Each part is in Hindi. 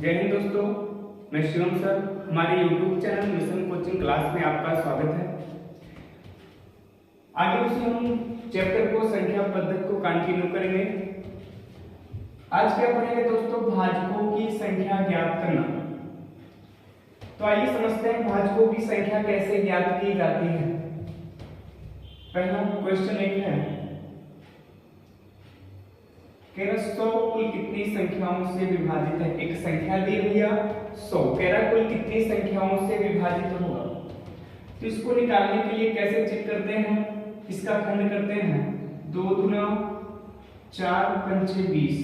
जय हिंद दोस्तों, मैं शिवम सर। हमारे YouTube channel mission coaching class में आपका स्वागत है। आगे उसे हम चैप्टर को संख्या पद्धति को कंटिन्यू करेंगे। आज क्या पढ़ेंगे दोस्तों? भाजकों की संख्या ज्ञात करना। तो आइए समझते हैं भाजकों की संख्या कैसे ज्ञात की जाती है। पहला क्वेश्चन एक है, 100 कुल कितनी संख्याओं से विभाजित है? एक संख्या दी भैया 100, कह रहा कुल कितनी संख्याओं से विभाजित होगा। तो इसको निकालने के लिए कैसे चेक करते हैं? इसका खंड करते हैं। 2 दूना 4 पंचे 20।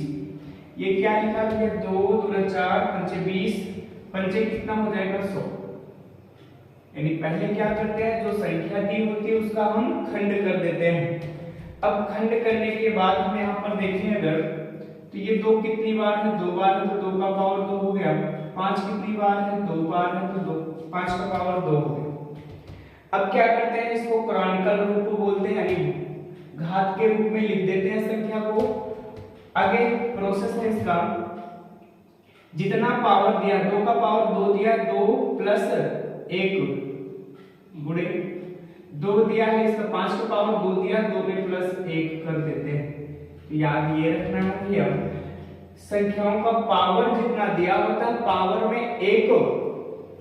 ये क्या लिखा है? 2 दूना 4 पंचे 20, पंचे कितना हो जाएगा? 100। यानी पहले क्या करते हैं, जो संख्या दी होती है उसका हम खंड कर देते हैं। अब खंड करने के बाद हम यहाँ पर देखें अगर, तो ये 2 कितनी बार है? 2 बार है, तो 2 का पावर 2 हो गया। 5 कितनी बार है? 2 बार है, तो 5 का पावर 2 हो गया। अब क्या करते हैं, इसको क्रॉनिकल रूप बोलते हैं, यानी घात के रूप में लिख देते हैं संख्या को। आगे प्रोसेस है इसका, जितना पावर दिया, 2 का पावर 2 दिया, 2 प्लस 1 गुणे 2 दिया है, इसका 5 का पावर 2 दिया, 2 में प्लस 1 कर देते हैं। तो याद ये रखना है भैया, संख्याओं का पावर जितना दिया होता है, पावर में 1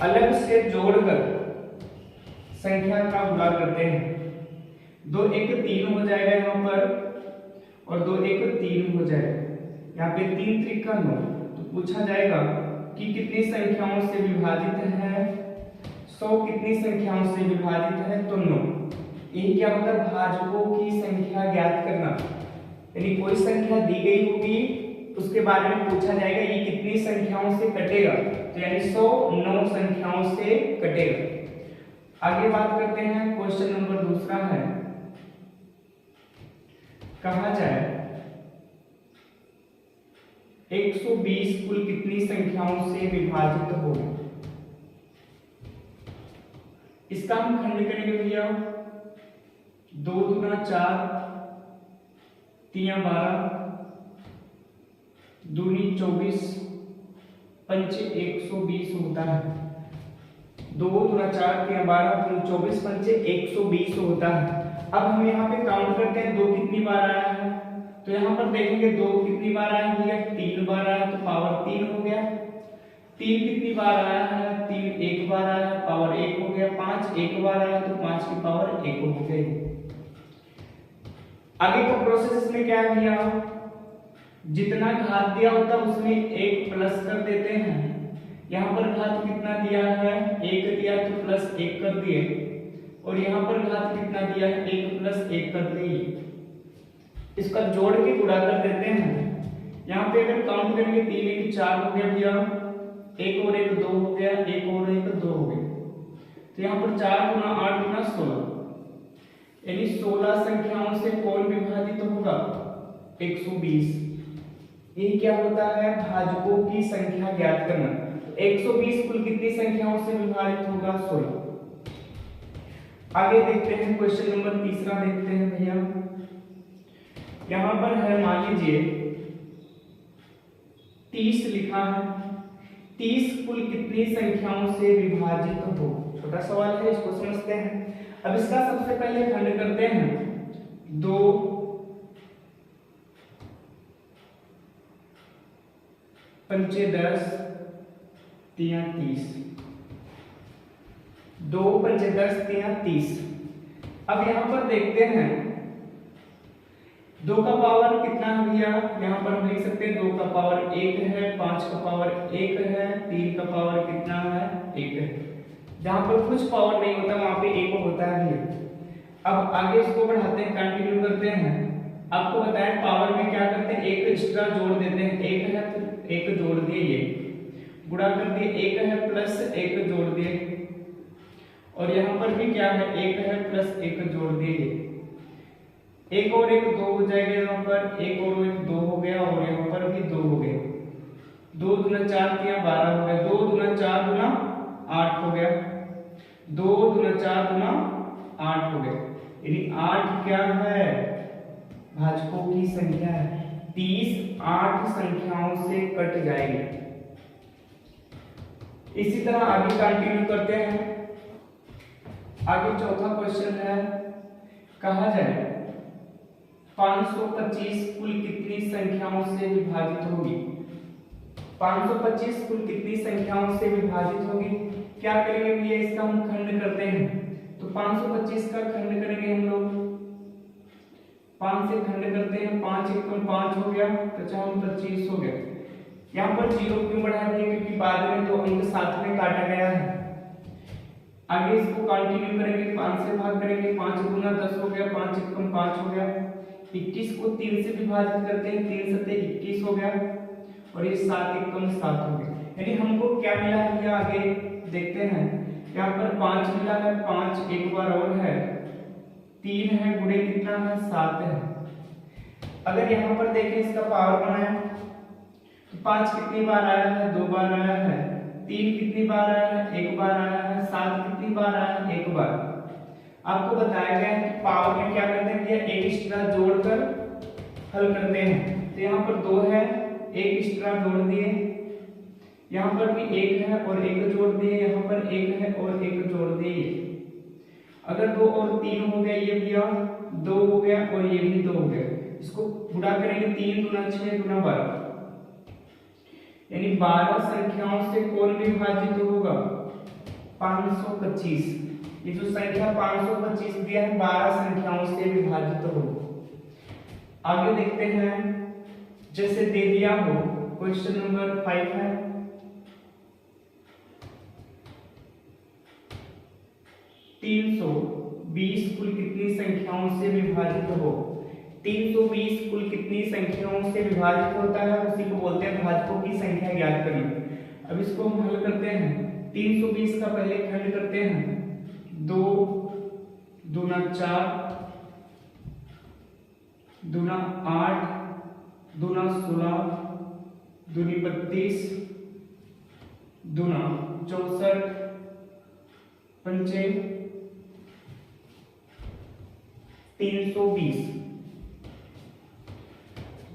अलग से जोड़कर संख्या का गुणा करते हैं। 2 1 3 हो जाएगा यहाँ पर, और 2 1 3 हो जाएगा। यहाँ पे 3 त्रिक का 9। तो पूछा जाएगा कि कितनी संख्याओं से विभाजित है? 100 कितनी संख्याओं से विभाजित है? तो 9। यही क्या होता है? भाजकों की संख्या ज्ञात करना। यानी कोई संख्या दी गई होगी, उसके बारे में पूछा जाएगा ये कितनी संख्याओं से कटेगा। तो यानी 100 9 संख्याओं से कटेगा। आगे बात करते हैं, क्वेश्चन नंबर दूसरा है, कहा जाए 120 कुल कितनी संख्याओं से विभाजित होगा? इसका हम खंड करेंगे भैया। 2 दूना 4 3 12 दूनी 24 पंचे 120 होता है। 2 दूना 4 3 12 दूनी 24 पंचे 120 होता है। अब हम यहाँ पे काउंट करते हैं 2 कितनी बार आया है। तो यहाँ पर देखेंगे 2 कितनी बार आया भैया? 3 बार आया, तो पावर 3 हो गया। 3 कितनी बार आया है? 3 1 बार आया, पावर 1 हो गया। 5 1 बार आया, तो 5 की पावर 1 हो गई। आगे का प्रोसेस इसमें क्या है भैया, जितना घात दिया होता है उसमें 1 प्लस कर देते हैं। यहाँ पर घात कितना दिया है? 1 दिया, तो प्लस 1 कर दिए, और यहाँ पर घात कितना दिया है? 1 प्लस 1 कर दिए। इसका जोड़ के गुणा कर देते हैं। यहाँ पे अगर काउंट करेंगे 3 1 4 हो गया भैया, 1 और 1 2 हो गया, 1 और 1 2 हो गया। तो यहाँ पर 4 गुना 8 गुना 16, यानी 16 संख्याओं से कौन विभाजित होगा? 120। यही क्या होता है? भाजकों की संख्या ज्ञात करना। 120 कुल कितनी संख्याओं से विभाजित होगा? 16। आगे देखते हैं, क्वेश्चन नंबर तीसरा देखते हैं भैया। यहां पर है, मान लीजिए 30 लिखा है। 30 कुल कितनी संख्याओं से विभाजित हो? छोटा सवाल है, इसको समझते हैं। अब इसका सबसे पहले खंड करते हैं। 2 पंचे 10 3 30, 2 पंचे 10 3 30। अब यहां पर देखते हैं 2 का पावर कितना है भैया? यहाँ पर हम लिख सकते हैं 2 का पावर 1 है, 5 का पावर 1 है, 3 का पावर कितना है? 1 है। जहां पर कुछ पावर नहीं होता वहां पे 1 होता है भैया। अब आगे इसको बढ़ाते हैं, कंटिन्यू करते हैं। आपको बताएं पावर में क्या करते हैं? 1 एक्स्ट्रा जोड़ देते हैं। 1 है तो 1 जोड़ दिए, ये गुणा कर दिए। 1 है प्लस 1 जोड़ दिए, और यहाँ पर भी क्या है? 1 है प्लस 1 जोड़ दिए। 1 और 1 2 हो जाएगा, यहाँ पर 1 और 1 2 हो गया, और यहाँ पर भी 2 हो गया। 2 दूना 4 3 12 हो गया। 2 दूना 4 दूना 8 हो गया। 2 दूना 4 दूना 8 हो गया। यानी 8 क्या है? भाजकों की संख्या है। 30 8 संख्याओं से कट जाएगी। इसी तरह आगे कंटिन्यू करते हैं। आगे चौथा क्वेश्चन है, कहा जाए 525 कुल कितनी संख्याओं से विभाजित होगी। 525 कुल कितनी संख्याओं से विभाजित होगी। क्या करेंगे भैया, इसका हम खंड करते हैं। तो 525 का खंड करेंगे हम लोग, 5 से खंड करते हैं, 5 एकम 5 हो गया, तो 25 हो गया। यहाँ पर 0 क्यों बढ़ा दिया, क्योंकि बाद में 2 अंक साथ में काटा गया है। आगे इसको कंटिन्यू करेंगे, 5 से भाग करेंगे, 5 गुना 10 हो गया, 5 एकम 5 हो गया। 21 को 3 से विभाजित करते हैं, 3 सत्ते 21 हो गया, और ये 7 एकम 7 हो गया। यानी हमको क्या मिला है भैया, आगे देखते हैं। यहाँ पर 5 मिला है, 5 एक बार और है, 3 है, गुणे कितना है 7 है। अगर यहाँ पर देखें इसका पावर बनाए तो 5 कितनी बार आया है, 2 बार आया है। 3 कितनी बार आया है, 1 बार आया है। 7 कितनी बार आया है, 1 बार। आपको बताया गया है कि पावर में क्या करते हैं, एक एक्स्ट्रा जोड़कर हल करते हैं। तो यहाँ पर 2 है, एक एक्स्ट्रा जोड़ दिए, यहाँ पर भी 1 है और 1 जोड़ दिए, यहाँ पर 1 है और 1 जोड़ दिए। अगर 2 और 3 हो गया, ये भैया 2 हो गया और ये भी 2 हो गया। इसको गुणा करेंगे, 3 दूना 6 दूना 12, यानी 12 संख्याओं से कौन विभाजित होगा, 525। ये जो संख्या 525 दिया है 12 संख्याओं से विभाजित होगा। आगे देखते हैं, जैसे दे दिया हो, क्वेश्चन नंबर 5 है, तीन 320 कुल कितनी संख्याओं से विभाजित हो। 320 कुल कितनी संख्याओं से विभाजित होता है, उसी को बोलते हैं भाजकों की संख्या ज्ञात करना। अब इसको हम हल करते हैं। 320 का पहले खंड करते हैं, 2 दूना 4 दूना 8 दूना 16 दूनी 32 दूना 64 पंचे 320।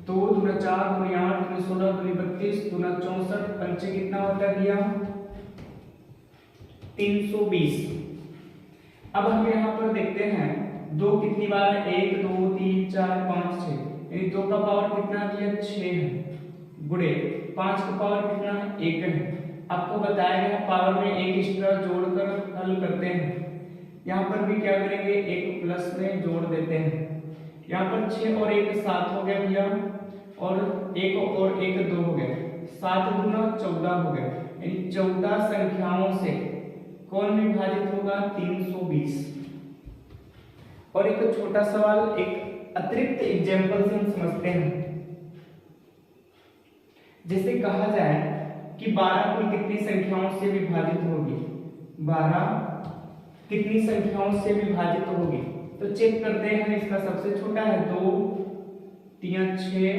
2 दूना 4 दूनी 8 दूनी 16 दूनी 32 दूना 64 पंचे कितना होता है भैया, 320। अब हम यहाँ पर देखते हैं 2 कितनी बार है, 1 2 3 4 5 6, यानी 2 का पावर कितना दिया 6 है, गुणे 5 का पावर कितना है 1 है। आपको बताया गया पावर में एक एक्स्ट्रा जोड़कर हल करते हैं। यहाँ पर भी क्या करेंगे, एक प्लस में जोड़ देते हैं। यहाँ पर 6 और 1 7 हो गया भैया, और 1 और 1 2 हो गया, 7 दूना 14 हो गया, यानी 14 संख्याओं से कौन विभाजित होगा, 320। और एक छोटा सवाल, एक अतिरिक्त एग्जाम्पल से हम समझते हैं। जैसे कहा जाए कि 12 कुल कितनी संख्याओं से विभाजित होगी, 12 कितनी संख्याओं से विभाजित होगी, तो चेक करते हैं। इसका सबसे छोटा है 2 3 6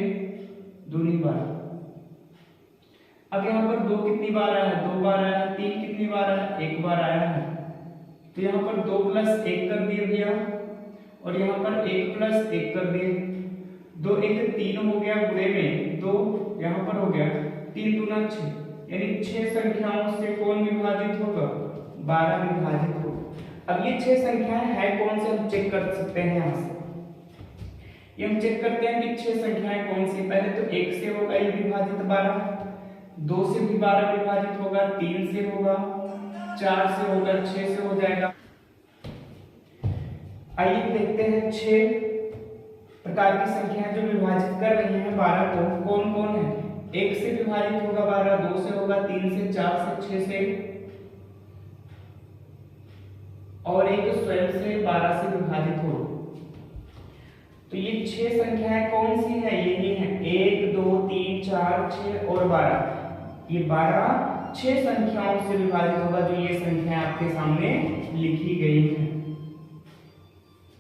दूनी 12। अब यहाँ पर 2 कितनी बार आया है, 2 बार आया है। 3 कितनी बार आया है, 1 बार आया है। तो यहाँ पर 2 प्लस 1 कर दिए भैया, और यहाँ पर 1 प्लस 1 कर दिए। 2 1 3 हो गया, गुणे में 2 यहाँ पर हो गया, 3 दूना 6, यानी 6 संख्याओं से कौन विभाजित होगा, 12 विभाजित होगा। अब ये 6 संख्याएं है कौन से, हम चेक कर सकते हैं। यहाँ से ये हम चेक करते हैं कि 6 संख्याएं कौन सी। पहले तो 1 से होगा ये विभाजित 12, 2 से भी 12 विभाजित होगा, 3 से होगा, 4 से होगा, 6 से हो जाएगा। आइए देखते हैं 6 प्रकार की संख्याएं जो विभाजित कर रही हैं 12 को, कौन कौन है। 1 से विभाजित होगा 12, 2 से होगा, 3 से, 4 से, 6 से, और एक स्वयं से 12 से विभाजित हो। तो ये 6 संख्याएं कौन सी है, यही है 1 2 3 4 6 और 12। ये 12 6 संख्याओं से विभाजित होगा, जो ये संख्या आपके सामने लिखी गई है।